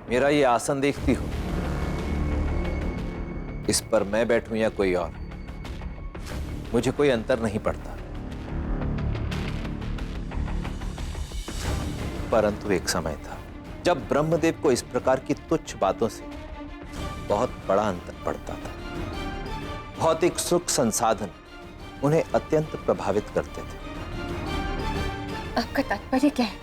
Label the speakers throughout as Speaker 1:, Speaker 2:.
Speaker 1: मेरा ये आसन देखती हो, इस पर मैं बैठूं या कोई और, मुझे कोई अंतर नहीं पड़ता। परंतु एक समय था जब ब्रह्मदेव को इस प्रकार की तुच्छ बातों से बहुत बड़ा अंतर पड़ता था। भौतिक सुख संसाधन उन्हें अत्यंत प्रभावित करते थे।
Speaker 2: आपका तात्पर्य क्या है?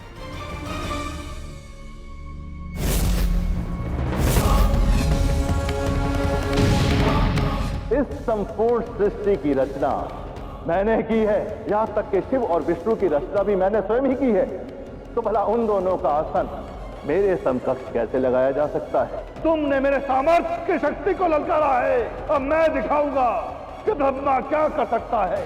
Speaker 3: इस संपूर्ण सृष्टि की रचना मैंने की है, यहां तक कि शिव और विष्णु की रचना भी मैंने स्वयं ही की है। तो भला उन दोनों का आसन मेरे समकक्ष कैसे लगाया जा सकता है? तुमने मेरे सामर्थ्य की शक्ति को ललकारा है, अब मैं दिखाऊंगा कि ब्रह्मा क्या कर सकता है।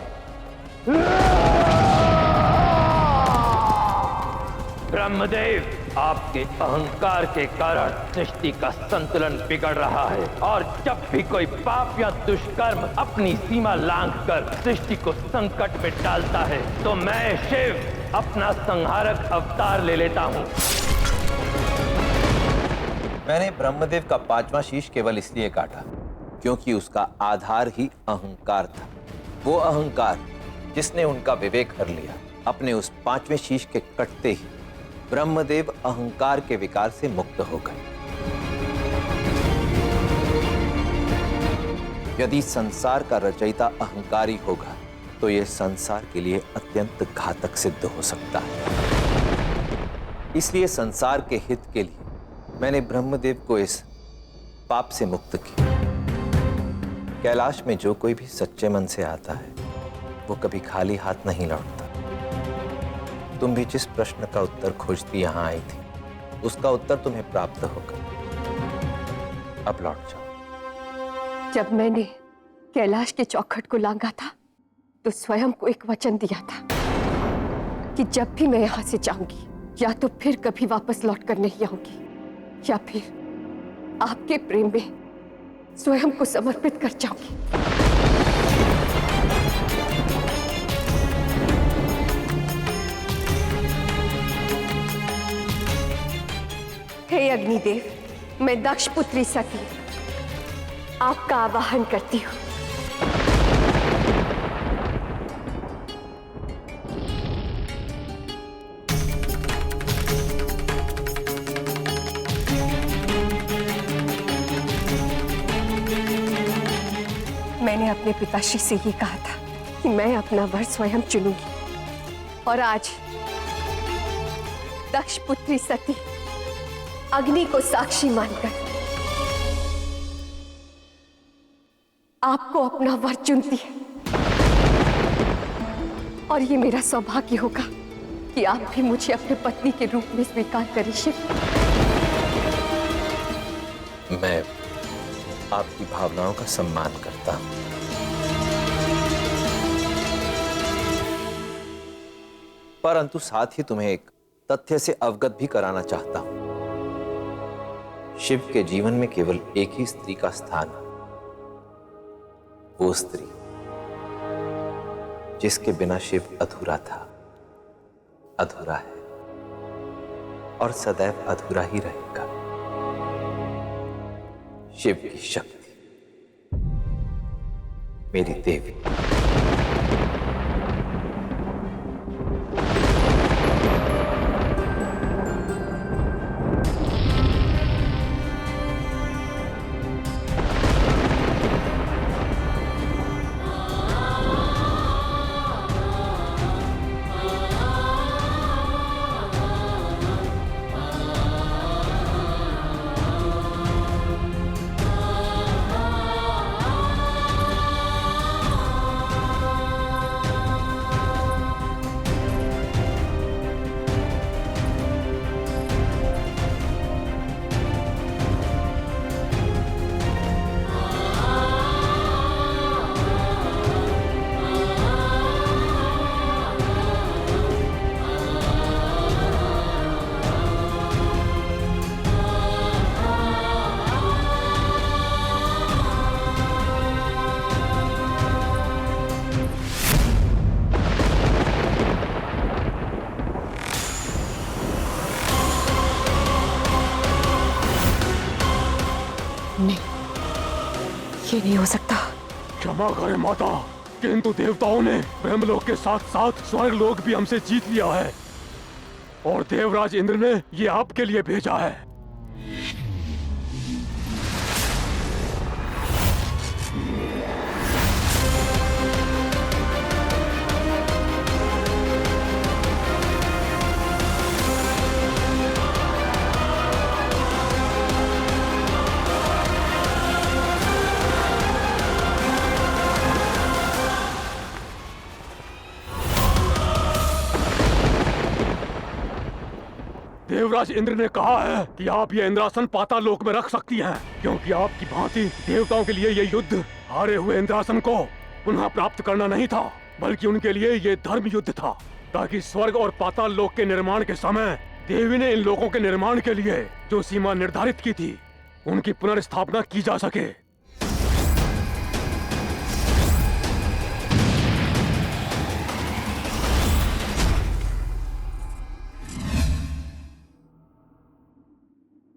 Speaker 4: ब्रह्मदेव, आपके अहंकार के कारण सृष्टि का संतुलन बिगड़ रहा है और जब भी कोई पाप या दुष्कर्म अपनी सीमा लांघकर सृष्टि को संकट में डालता है तो मैं शिव अपना संहारक अवतार ले लेता हूं।
Speaker 1: मैंने ब्रह्मदेव का 5वां शीश केवल इसलिए काटा क्योंकि उसका आधार ही अहंकार था। वो अहंकार जिसने उनका विवेक हर लिया। अपने उस 5वें शीश के कटते ही ब्रह्मदेव अहंकार के विकार से मुक्त हो गए। यदि संसार का रचयिता अहंकारी होगा तो यह संसार के लिए अत्यंत घातक सिद्ध हो सकता है। इसलिए संसार के हित के लिए मैंने ब्रह्मदेव को इस पाप से मुक्त किया। कैलाश में जो कोई भी सच्चे मन से आता है वो कभी खाली हाथ नहीं लौटता। तुम भी जिस प्रश्न का उत्तर खोजती यहां आई थी, उसका उत्तर तुम्हें प्राप्त होगा। अब लौट जाओ।
Speaker 2: जब मैंने कैलाश के चौखट को लांघा था तो स्वयं को एक वचन दिया था कि जब भी मैं यहां से जाऊंगी या तो फिर कभी वापस लौटकर नहीं आऊंगी या फिर आपके प्रेम में स्वयं को समर्पित कर जाऊंगी। हे अग्निदेव, मैं दक्ष पुत्री सती आपका आवाहन करती हूँ। मैंने अपने पिताश्री से ये कहा था कि मैं अपना वर स्वयं चुनूंगी और आज दक्ष पुत्री सती अग्नि को साक्षी मानकर आपको अपना वर चुनती है और ये मेरा सौभाग्य होगा कि आप भी मुझे अपने पत्नी के रूप में स्वीकार करें। शिव,
Speaker 1: मैं आपकी भावनाओं का सम्मान करता हूं, परंतु साथ ही तुम्हें एक तथ्य से अवगत भी कराना चाहता हूं। शिव के जीवन में केवल एक ही स्त्री का स्थान है, वो स्त्री जिसके बिना शिव अधूरा था, अधूरा है और सदैव अधूरा ही रहेगा। शिव की शक्ति, मेरी देवी।
Speaker 2: ये नहीं हो सकता।
Speaker 5: क्षमा करें माता, किंतु देवताओं ने ब्रह्मलोक के साथ साथ स्वर्ग लोक भी हमसे जीत लिया है और देवराज इंद्र ने ये आपके लिए भेजा है। देवराज इंद्र ने कहा है कि आप ये इंद्रासन पाताल लोक में रख सकती हैं, क्योंकि आपकी भांति देवताओं के लिए ये युद्ध हारे हुए इंद्रासन को पुनः प्राप्त करना नहीं था, बल्कि उनके लिए ये धर्म युद्ध था, ताकि स्वर्ग और पाताल लोक के निर्माण के समय देवी ने इन लोकों के निर्माण के लिए जो सीमा निर्धारित की थी उनकी पुनर्स्थापना की जा सके।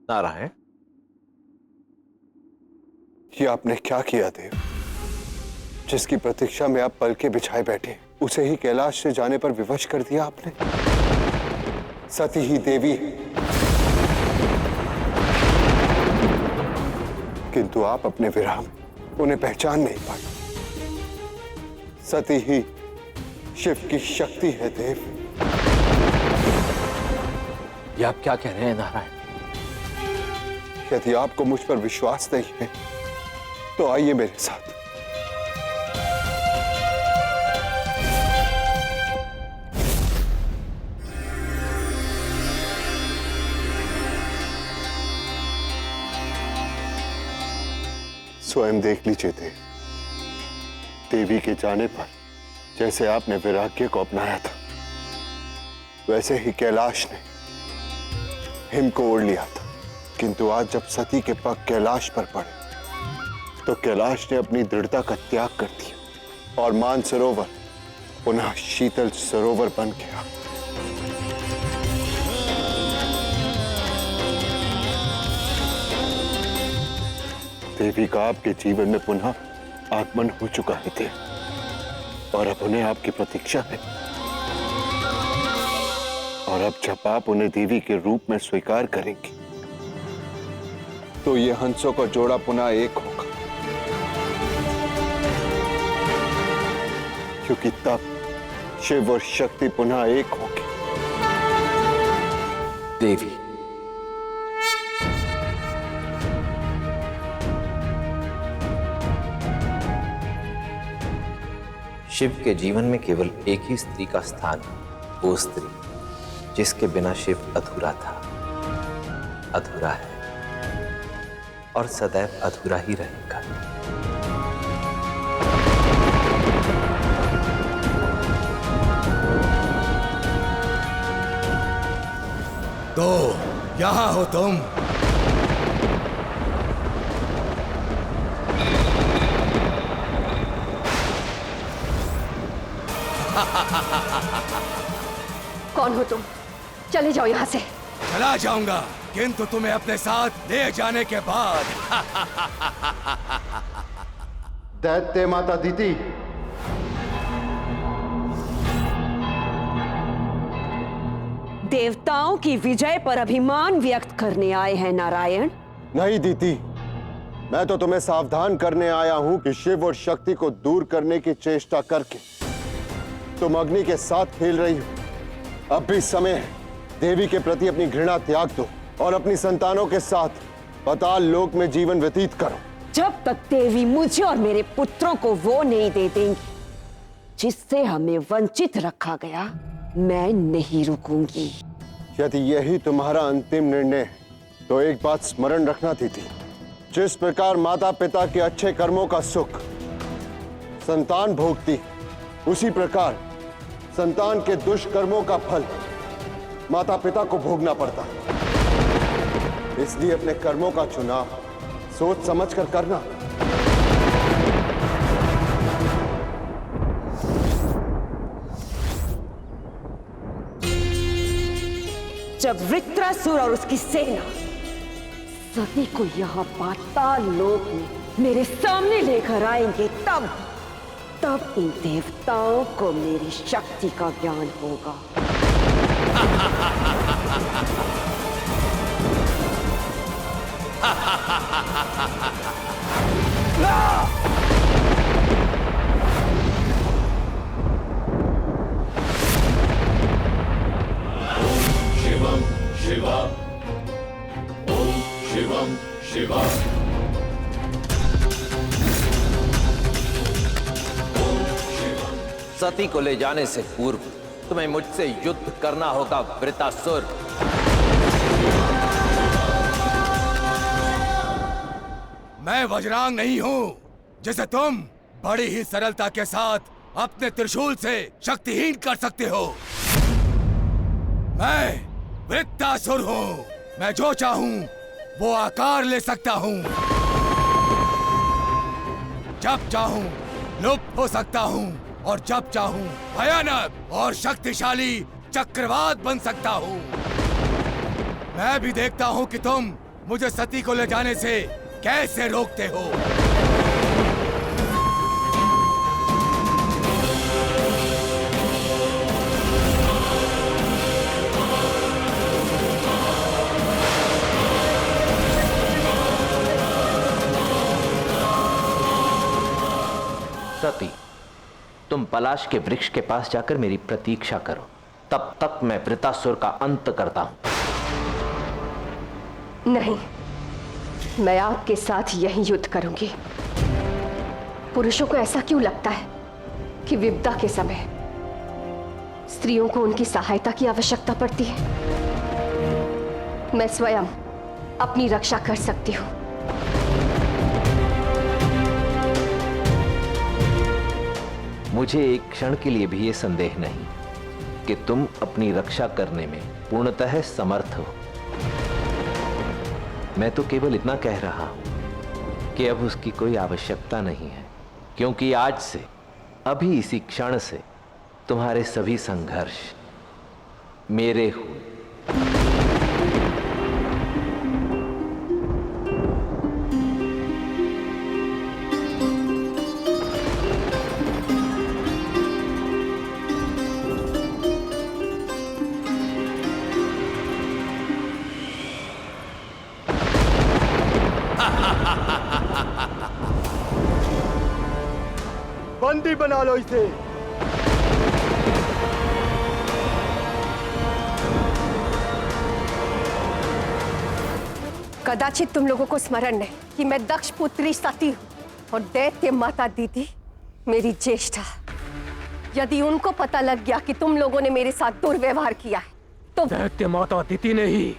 Speaker 1: नारायण,
Speaker 6: ये आपने क्या किया देव? जिसकी प्रतीक्षा में आप पल के बिछाए बैठे उसे ही कैलाश से जाने पर विवश कर दिया आपने। सती ही देवी है, किंतु आप अपने विराम उन्हें पहचान नहीं पाए। सती ही शिव की शक्ति है देव।
Speaker 1: ये आप क्या कह रहे हैं नारायण?
Speaker 6: यदि आपको मुझ पर विश्वास नहीं है तो आइए मेरे साथ। स्वयं देख लीजिए देव, देवी के जाने पर जैसे आपने वैराग्य को अपनाया था वैसे ही कैलाश ने हिम को ओढ़ लिया था, किंतु आज जब सती के पग कैलाश पर पड़े तो कैलाश ने अपनी दृढ़ता का त्याग कर दिया और मानसरोवर पुनः शीतल सरोवर बन गया। देवी का आपके जीवन में पुनः आगमन हो चुका है देव, और अब उन्हें आपकी प्रतीक्षा है। और अब जब आप उन्हें देवी के रूप में स्वीकार करेंगे तो ये हंसों का जोड़ा पुनः एक होगा, क्योंकि तब शिव और शक्ति पुनः एक होगी।
Speaker 1: देवी, शिव के जीवन में केवल एक ही स्त्री का स्थान है, वो स्त्री जिसके बिना शिव अधूरा था, अधूरा है और सदैव अधूरा ही रहेगा।
Speaker 7: तो यहाँ हो तुम?
Speaker 2: कौन हो तुम? चले जाओ यहाँ से।
Speaker 7: चला जाऊंगा, किंतु तुम्हें अपने साथ ले जाने के बाद।
Speaker 6: दैत्य माता दीति,
Speaker 8: देवताओं की विजय पर अभिमान व्यक्त करने आए हैं नारायण?
Speaker 6: नहीं दीति, मैं तो तुम्हें सावधान करने आया हूं कि शिव और शक्ति को दूर करने की चेष्टा करके तुम अग्नि के साथ खेल रही हो। अब भी समय है, देवी के प्रति अपनी घृणा त्याग दो और अपनी संतानों के साथ पाताल लोक में जीवन व्यतीत करो।
Speaker 8: जब तक देवी मुझे और मेरे पुत्रों को वो नहीं दे देंगी जिससे हमें वंचित रखा गया, मैं नहीं रुकूंगी।
Speaker 6: यदि यही तुम्हारा अंतिम निर्णय है तो एक बात स्मरण रखना दीदी, जिस प्रकार माता पिता के अच्छे कर्मों का सुख संतान भोगती, उसी प्रकार संतान के दुष्कर्मों का फल माता पिता को भोगना पड़ता। इसलिए अपने कर्मों का चुनाव सोच समझ कर करना।
Speaker 8: जब वृत्रासुर और उसकी सेना सती को यहाँ पाताल लोक में मेरे सामने लेकर आएंगे तब इन देवताओं को मेरी शक्ति का ज्ञान होगा।
Speaker 9: शिवम शिवा, ओम शिवम शिवा।
Speaker 1: सती को ले जाने से पूर्व तुम्हें मुझसे युद्ध करना होगा वृतासुर।
Speaker 7: मैं वज्रांग नहीं हूं जिसे तुम बड़ी ही सरलता के साथ अपने त्रिशूल से शक्तिहीन कर सकते हो। मैं वृत्तासुर हूं। मैं जो चाहूं वो आकार ले सकता हूं। जब चाहूं लुप्त हो सकता हूं और जब चाहूं भयानक और शक्तिशाली चक्रवात बन सकता हूं। मैं भी देखता हूं कि तुम मुझे सती को ले जाने से कैसे रोकते हो।
Speaker 1: सती, तुम पलाश के वृक्ष के पास जाकर मेरी प्रतीक्षा करो। तब तक मैं वृतासुर का अंत करता हूं।
Speaker 2: नहीं, मैं आपके साथ यही युद्ध करूंगी। पुरुषों को ऐसा क्यों लगता है कि विपदा के समय स्त्रियों को उनकी सहायता की आवश्यकता पड़ती है? मैं स्वयं अपनी रक्षा कर सकती हूं।
Speaker 1: मुझे एक क्षण के लिए भी ये संदेह नहीं कि तुम अपनी रक्षा करने में पूर्णतः समर्थ हो। मैं तो केवल इतना कह रहा हूं कि अब उसकी कोई आवश्यकता नहीं है, क्योंकि आज से, अभी इसी क्षण से तुम्हारे सभी संघर्ष मेरे हुए।
Speaker 3: बंदी बना लो इसे।
Speaker 2: कदाचित तुम लोगों को स्मरण नहीं कि मैं दक्ष पुत्री सती हूं और दैत्य माता दीति मेरी ज्येष्ठा। यदि उनको पता लग गया कि तुम लोगों ने मेरे साथ दुर्व्यवहार किया है तो
Speaker 5: दैत्य माता दीति ने ही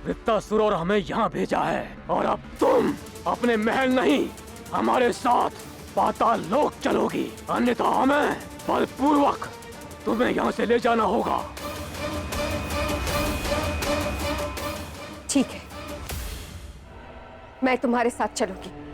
Speaker 5: वृत्तासुर और हमें यहाँ भेजा है, और अब तुम अपने महल नहीं, हमारे साथ पाताल लोक चलोगी, अन्यथा हमें बलपूर्वक तुम्हें यहाँ से ले जाना होगा।
Speaker 2: ठीक है, मैं तुम्हारे साथ चलूंगी।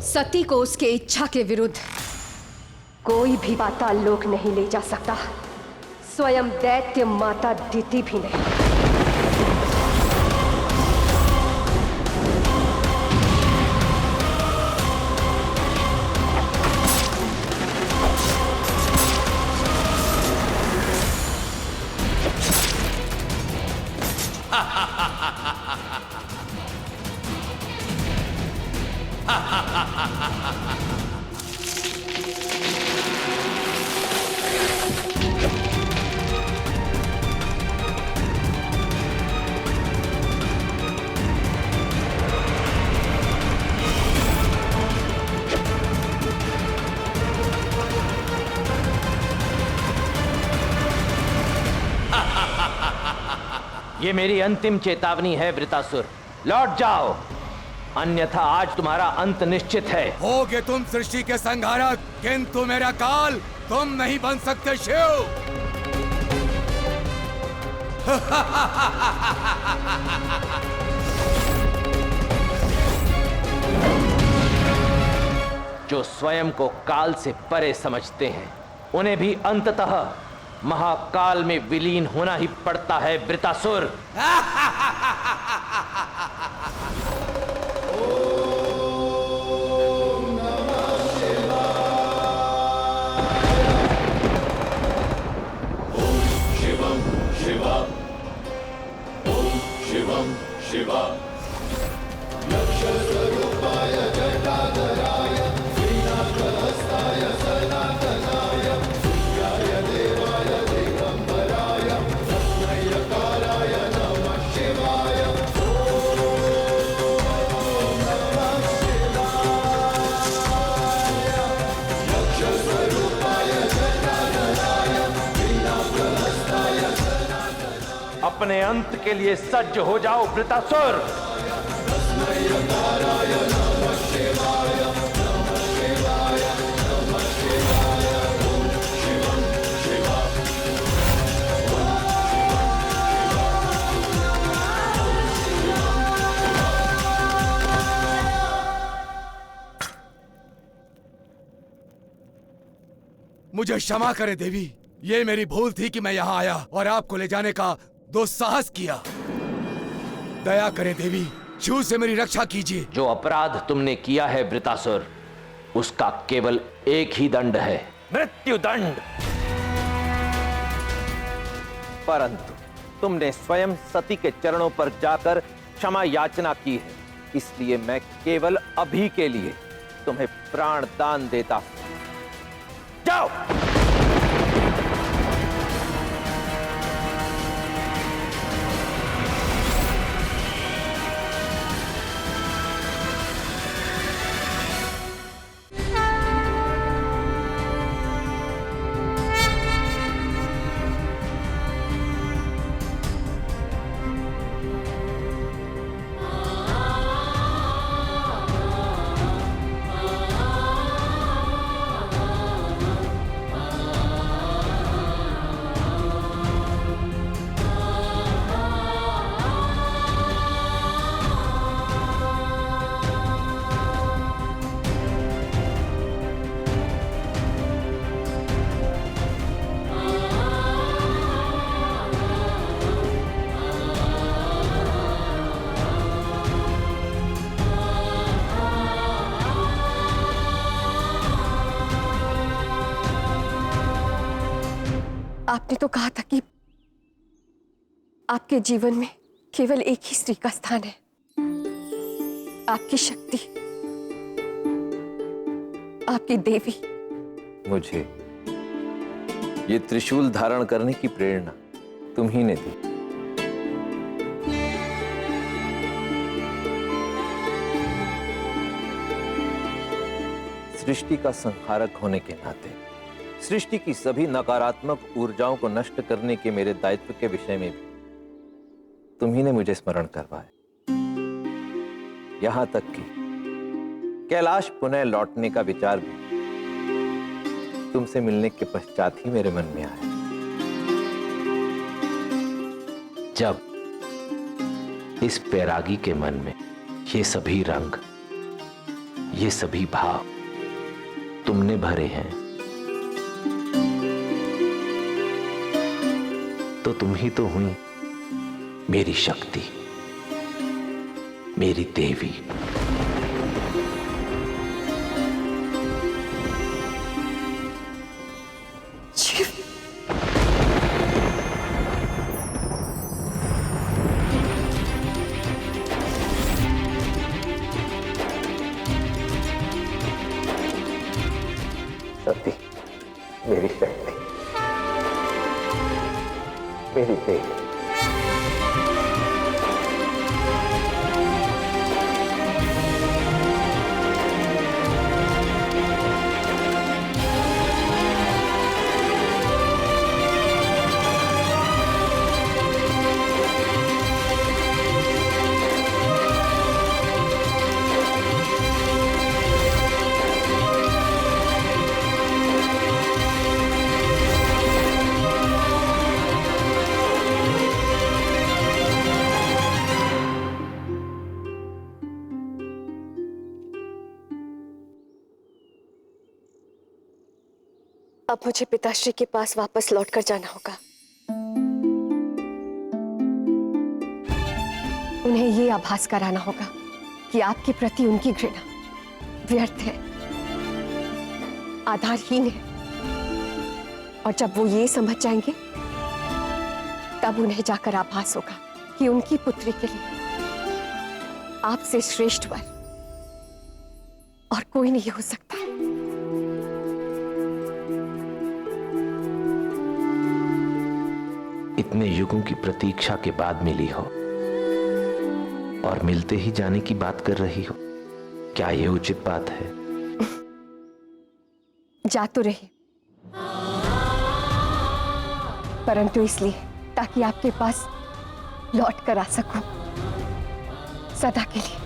Speaker 2: सती को उसके इच्छा के विरुद्ध कोई भी पाताल लोक नहीं ले जा सकता, स्वयं दैत्य माता दीति भी नहीं।
Speaker 1: ये मेरी अंतिम चेतावनी है वृतासुर, लौट जाओ।
Speaker 4: अन्यथा आज तुम्हारा अंत निश्चित है।
Speaker 7: होगे तुम सृष्टि के संहारक, किंतु मेरा काल तुम नहीं बन सकते शिव।
Speaker 4: जो स्वयं को काल से परे समझते हैं, उन्हें भी अंततः महाकाल में विलीन होना ही पड़ता है वृतासुर।
Speaker 9: शिवम शिवा ओम शिवम शिवा यक्षस्वरूपाय जटाधराय श्रीनाथहस्ताय सनातनाय सूर्याय देवाय दिगंबराय तस्मैकाराय नमः शिवाय ओम नमः शिवाय यक्षस्वरूपाय जटाधराय श्रीनाथहस्ताय
Speaker 4: अपने अंत के लिए सज्ज हो जाओ वृतासुर।
Speaker 7: मुझे क्षमा करें देवी, ये मेरी भूल थी कि मैं यहाँ आया और आपको ले जाने का दुस्साहस किया। दया करें देवी, शिव से मेरी रक्षा कीजिए।
Speaker 4: जो अपराध तुमने किया है वृतासुर, उसका केवल एक ही दंड है, मृत्यु दंड।
Speaker 1: परंतु तुमने स्वयं सती के चरणों पर जाकर क्षमा याचना की है, इसलिए मैं केवल अभी के लिए तुम्हें प्राण दान देता हूं। जाओ।
Speaker 2: आपने तो कहा था कि आपके जीवन में केवल एक ही स्त्री का स्थान है, आपकी शक्ति, आपकी देवी।
Speaker 1: मुझे ये त्रिशूल धारण करने की प्रेरणा तुम ही ने दी। सृष्टि का संहारक होने के नाते सृष्टि की सभी नकारात्मक ऊर्जाओं को नष्ट करने के मेरे दायित्व के विषय में भी तुम ही ने मुझे स्मरण करवाया। यहां तक कि कैलाश पुनः लौटने का विचार भी तुमसे मिलने के पश्चात ही मेरे मन में आया।
Speaker 4: जब इस बैरागी के मन में ये सभी रंग, ये सभी भाव तुमने भरे हैं, तो तुम ही तो हुई मेरी शक्ति, मेरी देवी।
Speaker 1: सती, मेरी शक्ति, मेरी देवी।
Speaker 2: अब मुझे पिताश्री के पास वापस लौटकर जाना होगा। उन्हें ये आभास कराना होगा कि आपके प्रति उनकी घृणा व्यर्थ है, आधारहीन है। और जब वो ये समझ जाएंगे तब उन्हें जाकर आभास होगा कि उनकी पुत्री के लिए आपसे श्रेष्ठ वर और कोई नहीं हो सकता।
Speaker 1: इतने युगों की प्रतीक्षा के बाद मिली हो और मिलते ही जाने की बात कर रही हो, क्या ये उचित बात है?
Speaker 2: जा तो रही, परंतु इसलिए ताकि आपके पास लौट कर आ सकूं सदा के लिए।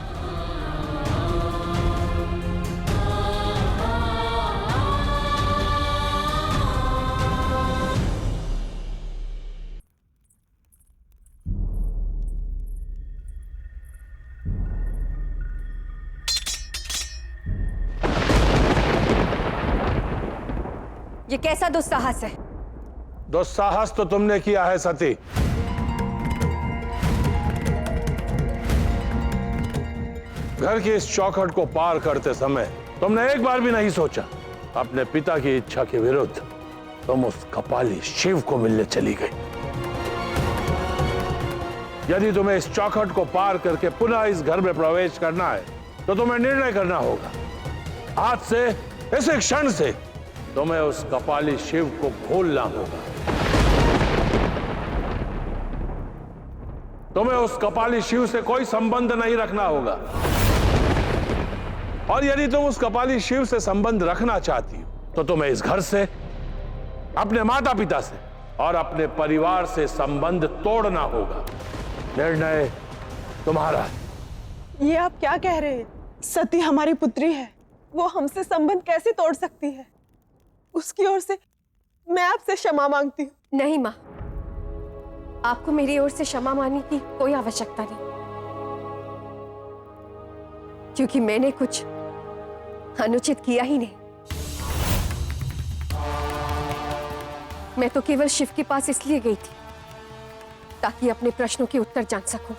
Speaker 2: ये कैसा दुस्साहस है?
Speaker 10: दुस्साहस तो तुमने किया है सती। घर की इस चौखट को पार करते समय तुमने एक बार भी नहीं सोचा अपने पिता की इच्छा के विरुद्ध तुम उस कपाली शिव को मिलने चली गई। यदि तुम्हें इस चौखट को पार करके पुनः इस घर में प्रवेश करना है तो तुम्हें निर्णय करना होगा। आज से, इस क्षण से तुम्हें उस कपाली शिव को भूलना होगा। तुम्हें उस कपाली शिव से कोई संबंध नहीं रखना होगा। और यदि तुम उस कपाली शिव से संबंध रखना चाहती हो तो तुम्हें इस घर से, अपने माता पिता से और अपने परिवार से संबंध तोड़ना होगा। निर्णय तुम्हारा है।
Speaker 11: ये आप क्या कह रहे हैं? सती हमारी पुत्री है, वो हमसे संबंध कैसे तोड़ सकती है? उसकी ओर से मैं आपसे क्षमा मांगती हूँ।
Speaker 2: नहीं माँ, आपको मेरी ओर से क्षमा मांगने की कोई आवश्यकता नहीं, क्योंकि मैंने कुछ अनुचित किया ही नहीं। मैं तो केवल शिव के पास इसलिए गई थी ताकि अपने प्रश्नों के उत्तर जान सकूं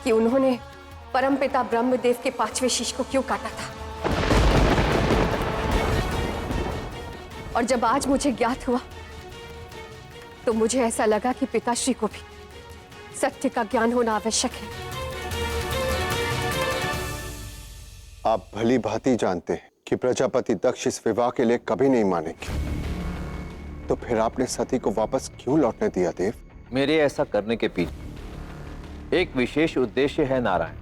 Speaker 2: कि उन्होंने परमपिता ब्रह्मदेव के 5वें शीश को क्यों काटा था। और जब आज मुझे ज्ञात हुआ तो मुझे ऐसा लगा कि पिताश्री को भी सत्य का ज्ञान होना आवश्यक है।
Speaker 6: आप भली भांति जानते हैं कि प्रजापति दक्ष इस विवाह के लिए कभी नहीं मानेंगे, तो फिर आपने सती को वापस क्यों लौटने दिया देव?
Speaker 1: मेरे ऐसा करने के पीछे एक विशेष उद्देश्य है नारायण।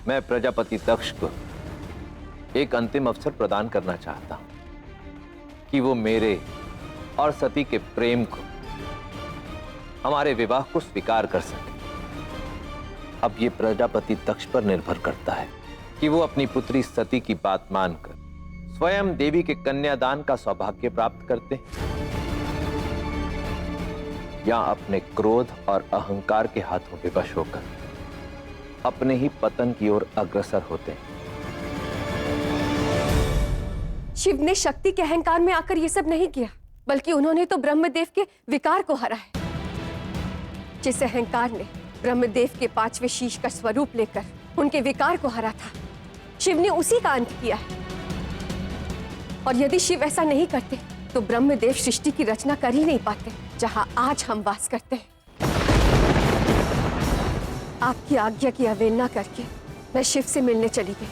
Speaker 1: मैं प्रजापति दक्ष को एक अंतिम अवसर प्रदान करना चाहता हूं कि वो मेरे और सती के प्रेम को, हमारे विवाह को स्वीकार कर सके। अब ये प्रजापति दक्ष पर निर्भर करता है कि वो अपनी पुत्री सती की बात मानकर स्वयं देवी के कन्यादान का सौभाग्य प्राप्त करते हैं या अपने क्रोध और अहंकार के हाथों विवश होकर अपने ही पतन की ओर अग्रसर होते हैं।
Speaker 2: शिव ने शक्ति के अहंकार में आकर यह सब नहीं किया, बल्कि उन्होंने तो ब्रह्मदेव के विकार को हरा है। जिस अहंकार ने ब्रह्मदेव के 5वें शीश का स्वरूप लेकर उनके विकार को हरा था, शिव ने उसी का अंत किया है। और यदि शिव ऐसा नहीं करते तो ब्रह्मदेव सृष्टि की रचना कर ही नहीं पाते जहां आज हम वास करते हैं। आपकी आज्ञा की अवहेलना करके मैं शिव से मिलने चली गई।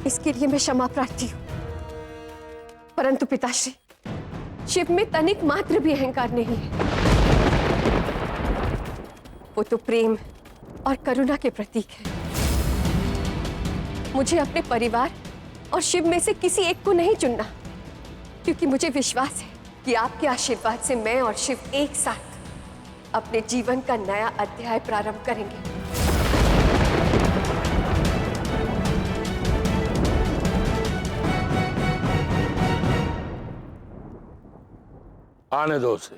Speaker 2: इसके लिए मैं क्षमा प्रार्थी हूं, परंतु पिताश्री, शिव में तनिक मात्र भी अहंकार नहीं है। वो तो प्रेम और करुणा के प्रतीक है। मुझे अपने परिवार और शिव में से किसी एक को नहीं चुनना, क्योंकि मुझे विश्वास है कि आपके आशीर्वाद से मैं और शिव एक साथ अपने जीवन का नया अध्याय प्रारंभ करेंगे।
Speaker 10: आने दो उसे।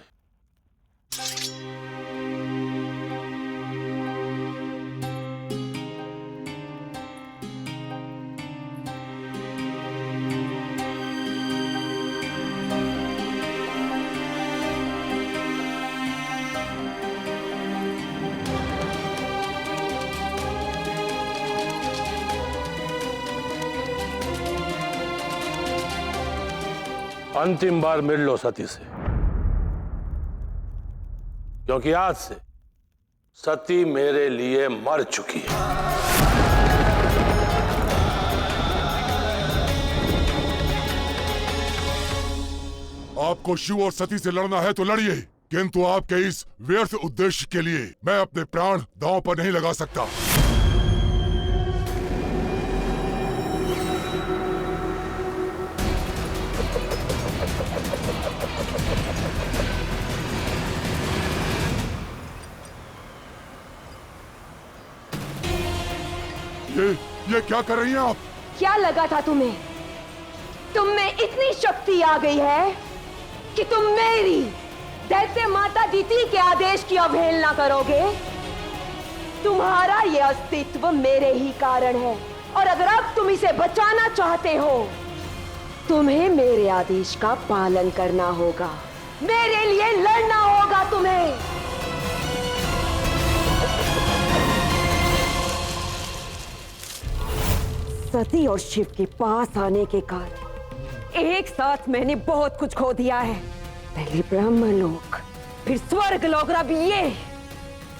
Speaker 10: अंतिम बार मिल लो सती से, क्योंकि आज से सती मेरे लिए मर चुकी है।
Speaker 12: आपको शिव और सती से लड़ना है तो लड़िए, किंतु आपके इस व्यर्थ उद्देश्य के लिए मैं अपने प्राण दांव पर नहीं लगा सकता। ये क्या कर रही हैं आप?
Speaker 8: क्या लगा था तुम्हें? तुम में इतनी शक्ति आ गई है कि तुम मेरी दैत्य माता दीति के आदेश की अवहेलना करोगे? तुम्हारा ये अस्तित्व मेरे ही कारण है, और अगर अब तुम इसे बचाना चाहते हो, तुम्हें मेरे आदेश का पालन करना होगा, मेरे लिए लड़ना होगा तुम्हें। सती और शिव के पास आने के कारण एक साथ मैंने बहुत कुछ खो दिया है। पहले ब्रह्मलोक, फिर स्वर्गलोक, अब ये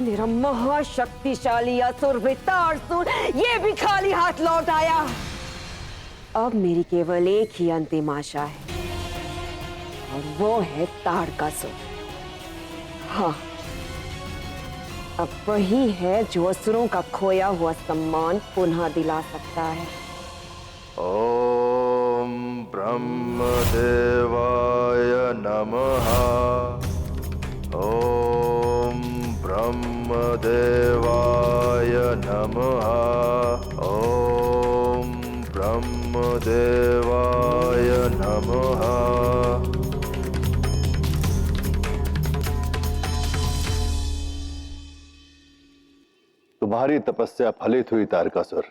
Speaker 8: मेरा महाशक्तिशाली असुर वृत्रासुर ये भी खाली हाथ लौट आया। अब मेरी केवल एक ही अंतिम आशा है, और वो है ताड़कासुर। हाँ, अब वही है जो असुरों का खोया हुआ सम्मान पुनः दिला सकता है।
Speaker 6: ओम ब्रह्मदेवाय नमः। ओम ब्रह्मदेवाय नमः। ओम ब्रह्मदेवाय नमः। तुम्हारी तपस्या फलित हुई तारकासुर।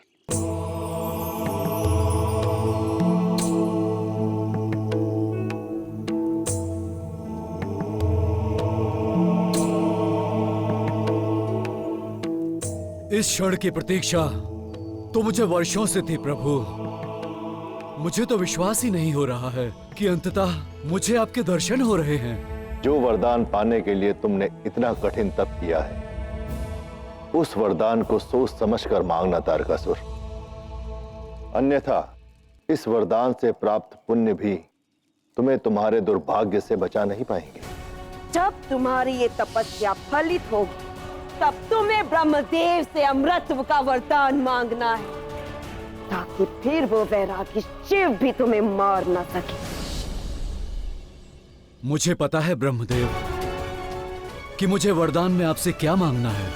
Speaker 13: इस क्षण की प्रतीक्षा तो मुझे वर्षों से थी प्रभु। मुझे तो विश्वास ही नहीं हो रहा है कि अंततः मुझे आपके दर्शन हो रहे हैं।
Speaker 3: जो वरदान पाने के लिए तुमने इतना कठिन तप किया है, उस वरदान को सोच समझकर मांगना तारकासुर, अन्यथा इस वरदान से प्राप्त पुण्य भी तुम्हें तुम्हारे दुर्भाग्य से बचा नहीं पाएंगे।
Speaker 8: जब तुम्हारी ये तपस्या फलित होगी, तब तुम्हें ब्रह्मदेव से अमृतत्व का वरदान मांगना है, ताकि फिर वो वैरागी शिव भी तुम्हें मार न सके।
Speaker 13: मुझे पता है ब्रह्मदेव कि मुझे वरदान में आपसे क्या मांगना है।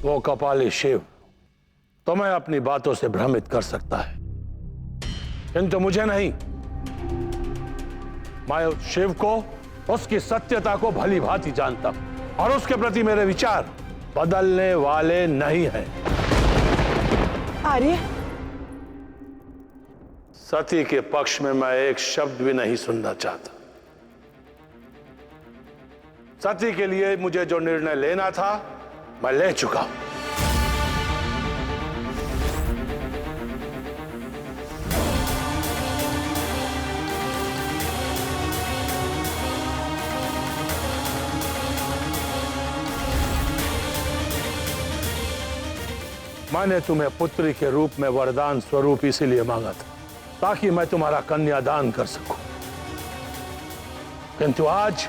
Speaker 10: वो कपाली शिव तुम्हें अपनी बातों से भ्रमित कर सकता है, किंतु मुझे नहीं। मैं शिव को, उसकी सत्यता को भली भांति जानता हूं, और उसके प्रति मेरे विचार बदलने वाले नहीं हैं।
Speaker 11: आर्य,
Speaker 10: सती के पक्ष में मैं एक शब्द भी नहीं सुनना चाहता। सती के लिए मुझे जो निर्णय लेना था, मैं ले चुका हूं। मैंने तुम्हें पुत्री के रूप में वरदान स्वरूप इसीलिए मांगा था, ताकि मैं तुम्हारा कन्यादान कर सकूं, किंतु आज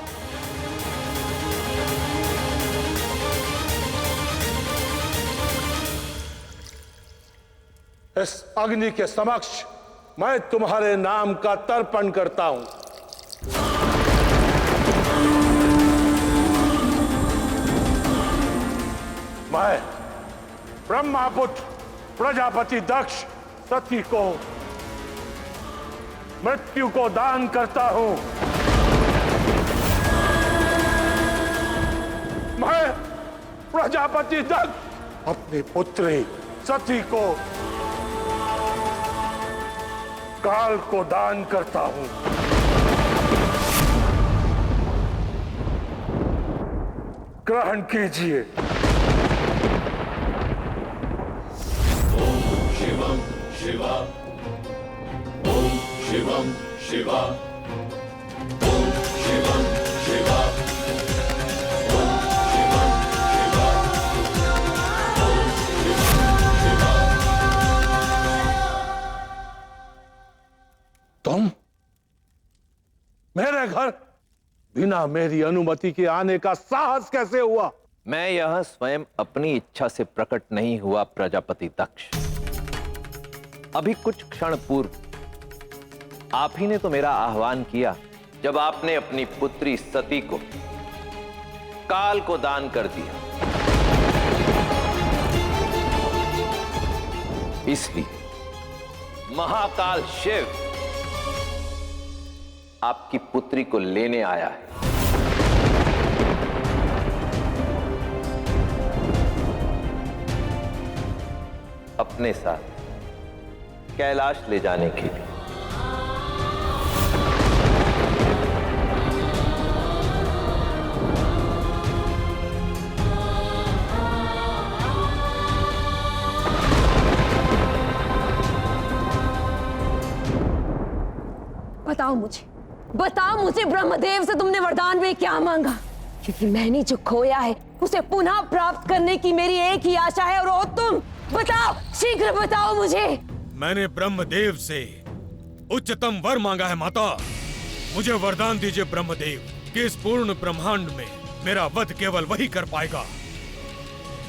Speaker 10: इस अग्नि के समक्ष मैं तुम्हारे नाम का तर्पण करता हूं। मैं ब्रह्मापुत्र प्रजापति दक्ष सती को मृत्यु को दान करता हूं। मैं प्रजापति दक्ष अपनी पुत्री सती को काल को दान करता हूं। ग्रहण कीजिए।
Speaker 9: ओम शिवम शिवा, ओम शिवा ओम शिवम शिवा ओम शिवम शिवा ओम शिवम शिवा।
Speaker 10: तुम मेरे घर बिना मेरी अनुमति के आने का साहस कैसे हुआ?
Speaker 1: मैं यह स्वयं अपनी इच्छा से प्रकट नहीं हुआ प्रजापति दक्ष। अभी कुछ क्षण पूर्व आप ही ने तो मेरा आह्वान किया जब आपने अपनी पुत्री सती को काल को दान कर दिया। इसलिए महाकाल शिव आपकी पुत्री को लेने आया है। अपने साथ कैलाश ले जाने के लिए।
Speaker 8: बताओ मुझे ब्रह्मदेव से तुमने वरदान में क्या मांगा? क्योंकि मैंने जो खोया है उसे पुनः प्राप्त करने की मेरी एक ही आशा है और वो तुम। बताओ, शीघ्र बताओ मुझे।
Speaker 7: मैंने ब्रह्मदेव से उच्चतम वर मांगा है माता। मुझे वरदान दीजिए ब्रह्मदेव कि इस पूर्ण ब्रह्मांड में मेरा वध केवल वही कर पाएगा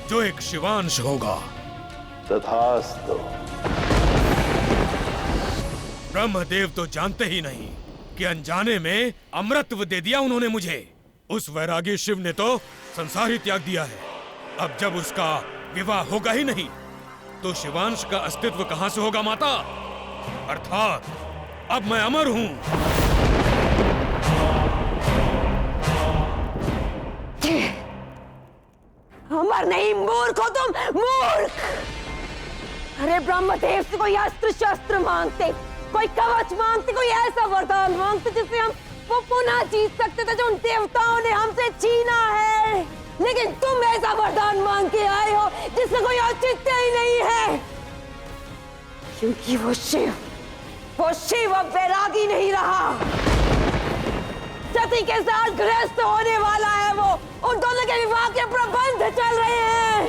Speaker 7: जो एक शिवांश होगा।
Speaker 6: तथास्तु।
Speaker 7: ब्रह्मदेव तो जानते ही नहीं कि अनजाने में अमृतत्व दे दिया उन्होंने मुझे। उस वैरागी शिव ने तो संसार ही त्याग दिया है। अब जब उसका विवाह होगा ही नहीं तो शिवांश का अस्तित्व कहां से होगा माता? अर्थात अब मैं अमर हूं।
Speaker 8: अमर नहीं, मूर्ख हो तुम, मूर्ख। अरे ब्रह्मदेव से कोई अस्त्र शस्त्र मांगते, कोई कवच मांगते, कोई ऐसा वरदान मांगते जिससे हम वो पुनः जीत सकते थे जो उन देवताओं ने हमसे छीना है। लेकिन तुम ऐसा वरदान मांग के आए हो जिसका कोई औचित्य ही नहीं है। क्योंकि वो शिव अब वैरागी नहीं रहा। सती के साथ गृहस्थ होने वाला है वो। उन दोनों के विवाह के प्रबंध चल रहे हैं।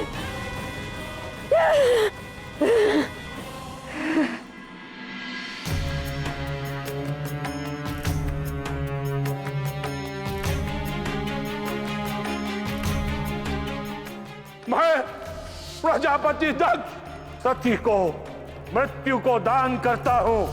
Speaker 10: मैं प्रजापति दक्ष सती को मृत्यु को दान करता हूं।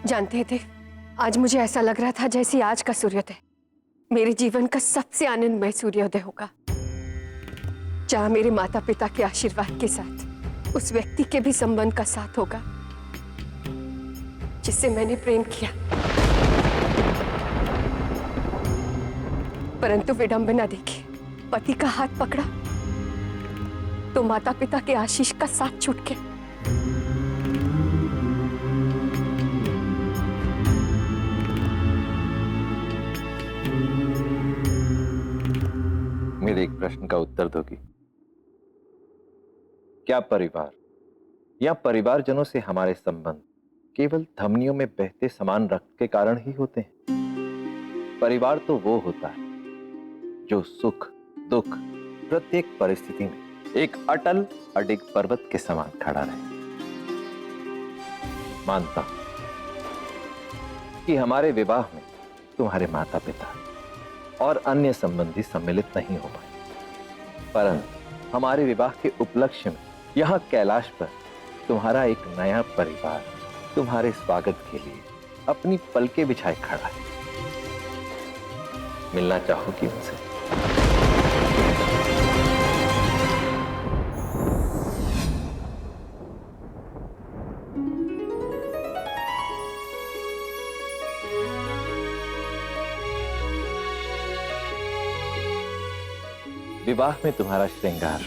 Speaker 2: जानते थे, आज मुझे ऐसा लग रहा था जैसे आज का सूर्योदय मेरे जीवन का सबसे आनंदमय सूर्योदय होगा, जहां मेरे माता पिता के आशीर्वाद के साथ उस व्यक्ति के भी संबंध का साथ होगा जिससे मैंने प्रेम किया। परंतु विडंबना देखी, पति का हाथ पकड़ा तो माता पिता के आशीष का साथ छूट गया।
Speaker 1: मेरे एक प्रश्न का उत्तर दोगी? क्या परिवार या परिवारजनों से हमारे संबंध केवल धमनियों में बहते समान रक्त के कारण ही होते हैं? परिवार तो वो होता है जो सुख दुख प्रत्येक परिस्थिति में एक अटल अडिग पर्वत के समान खड़ा रहे। मानता हूं कि हमारे विवाह में तुम्हारे माता पिता और अन्य संबंधी सम्मिलित नहीं हो पाए, परंतु हमारे विवाह के उपलक्ष्य में यहाँ कैलाश पर तुम्हारा एक नया परिवार तुम्हारे स्वागत के लिए अपनी पलके बिछाए खड़ा है। मिलना चाहोगी उनसे? विवाह में तुम्हारा श्रृंगार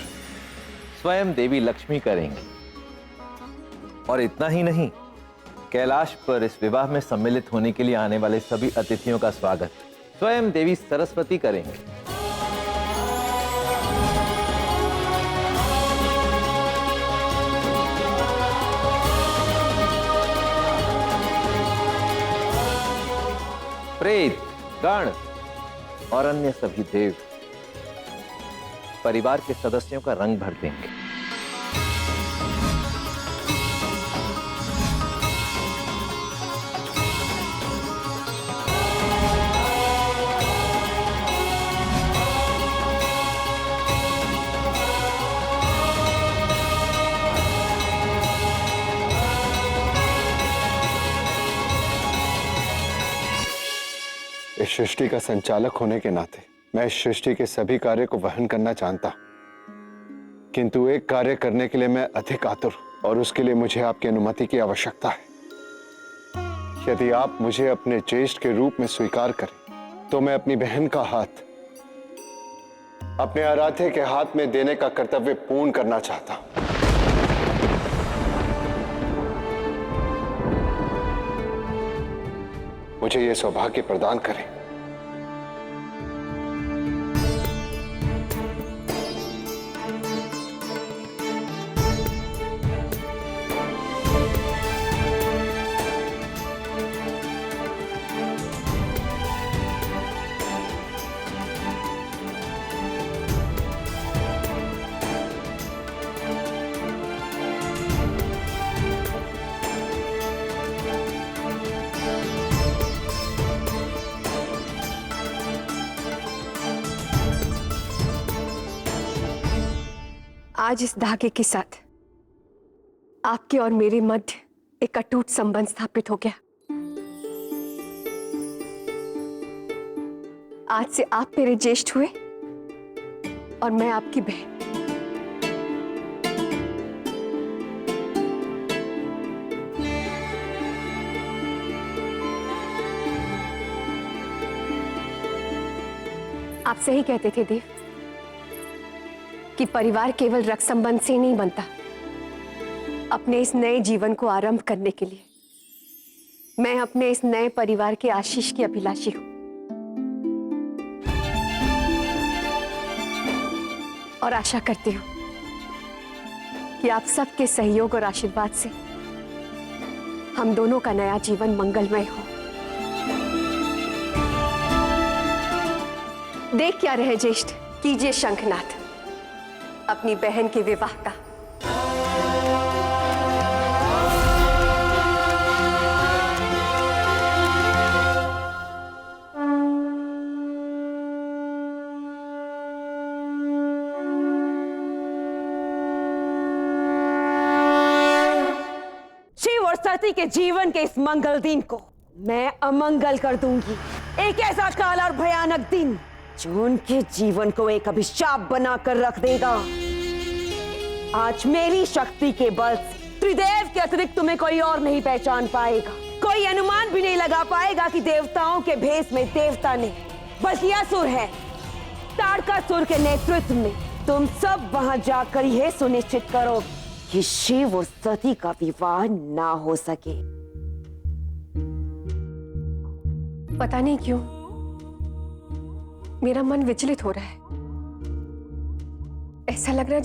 Speaker 1: स्वयं देवी लक्ष्मी करेंगी। और इतना ही नहीं, कैलाश पर इस विवाह में सम्मिलित होने के लिए आने वाले सभी अतिथियों का स्वागत स्वयं देवी सरस्वती करेंगे। प्रेत, गण और अन्य सभी देव परिवार के सदस्यों का रंग भर देंगे।
Speaker 6: इस सृष्टि का संचालक होने के नाते मैं इस सृष्टि के सभी कार्य को वहन करना जानता हूं, किंतु एक कार्य करने के लिए मैं अधिक आतुर हूं और उसके लिए मुझे आपकी अनुमति की आवश्यकता है। यदि आप मुझे अपने ज्येष्ठ के रूप में स्वीकार करें तो मैं अपनी बहन का हाथ अपने आराध्य के हाथ में देने का कर्तव्य पूर्ण करना चाहता हूं। मुझे यह सौभाग्य प्रदान करें।
Speaker 2: आज इस धागे के साथ आपके और मेरे मध्य एक अटूट संबंध स्थापित हो गया। आज से आप मेरे ज्येष्ठ हुए और मैं आपकी बहन। आप सही कहते थे देव कि परिवार केवल रक्त संबंध से नहीं बनता। अपने इस नए जीवन को आरंभ करने के लिए मैं अपने इस नए परिवार के आशीष की अभिलाषी हूं और आशा करती हूं कि आप सबके सहयोग और आशीर्वाद से हम दोनों का नया जीवन मंगलमय हो। देख क्या रहे ज्येष्ठ, कीजिए शंखनाद अपनी बहन के विवाह का।
Speaker 8: शिव और सती के जीवन के इस मंगल दिन को मैं अमंगल कर दूंगी। एक ऐसा काला और भयानक दिन जो उनके जीवन को एक अभिशाप बनाकर रख देगा। आज मेरी शक्ति के बल से त्रिदेव के अतिरिक्त तुम्हें कोई और नहीं पहचान पाएगा। कोई अनुमान भी नहीं लगा पाएगा कि देवताओं के भेष में देवता नहीं बल्कि असुर है। ताड़कासुर के नेतृत्व में तुम सब वहां जाकर यह सुनिश्चित करो कि शिव और सती का विवाह ना हो सके।
Speaker 2: पता नहीं क्यों मेरा मन विचलित हो रहा है। ऐसा लग रहा है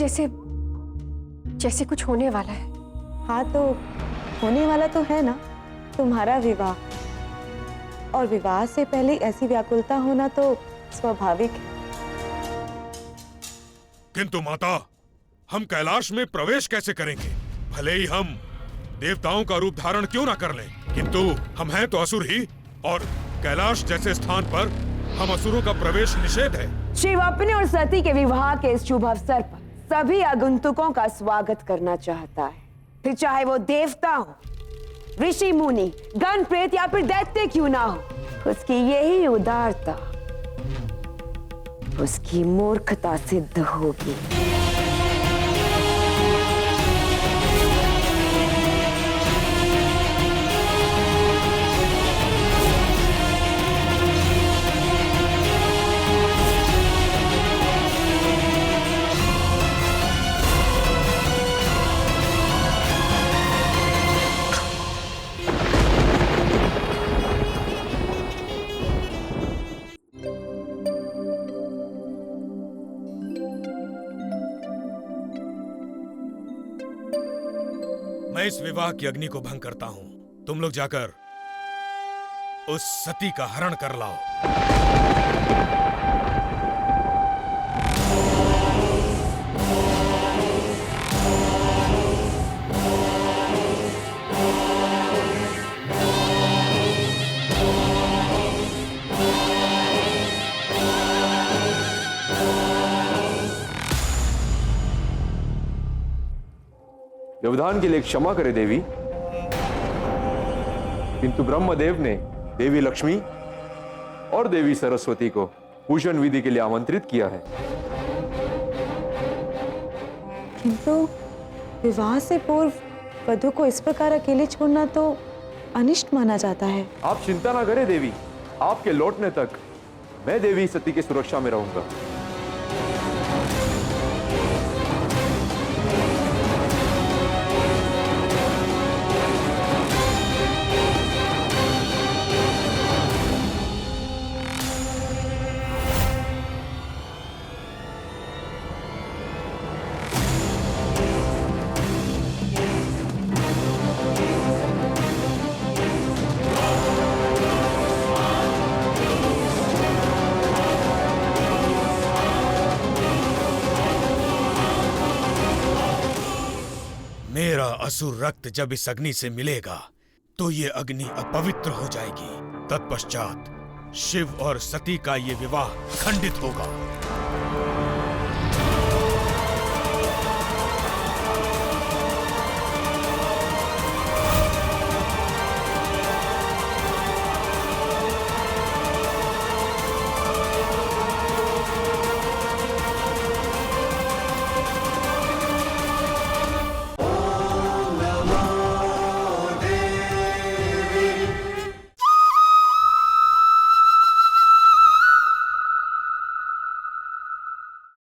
Speaker 2: जैसे कुछ होने वाला है।
Speaker 11: हाँ, तो होने वाला तो है ना तुम्हारा विवाह, और विवाह से पहले ऐसी व्याकुलता होना तो स्वाभाविक है।
Speaker 12: किंतु माता, हम कैलाश में प्रवेश कैसे करेंगे? भले ही हम देवताओं का रूप धारण क्यों ना कर लें, किंतु हम हैं तो असुर ही, और कैलाश जैसे स्थान पर हम असुरों का प्रवेश निषेध है।
Speaker 8: शिव अपने और सती के विवाह के इस शुभ अवसर पर सभी आगंतुकों का स्वागत करना चाहता है, फिर चाहे वो देवता हो, ऋषि मुनि, गण प्रेत या फिर दैत्य क्यों ना हो। उसकी यही उदारता उसकी मूर्खता सिद्ध होगी।
Speaker 12: मैं इस विवाह की अग्नि को भंग करता हूं। तुम लोग जाकर उस सती का हरण कर लाओ।
Speaker 14: व्यवधान के लिए क्षमा करे देवी, किंतु ब्रह्मदेव ने देवी लक्ष्मी और देवी सरस्वती को पूजन विधि के लिए आमंत्रित किया है।
Speaker 11: किंतु विवाह से पूर्व वधू को इस प्रकार अकेले छोड़ना तो अनिष्ट माना जाता है।
Speaker 14: आप चिंता ना करें देवी, आपके लौटने तक मैं देवी सती की सुरक्षा में रहूंगा।
Speaker 12: मेरा असुर रक्त जब इस अग्नि से मिलेगा तो ये अग्नि अपवित्र हो जाएगी। तत्पश्चात शिव और सती का ये विवाह खंडित होगा।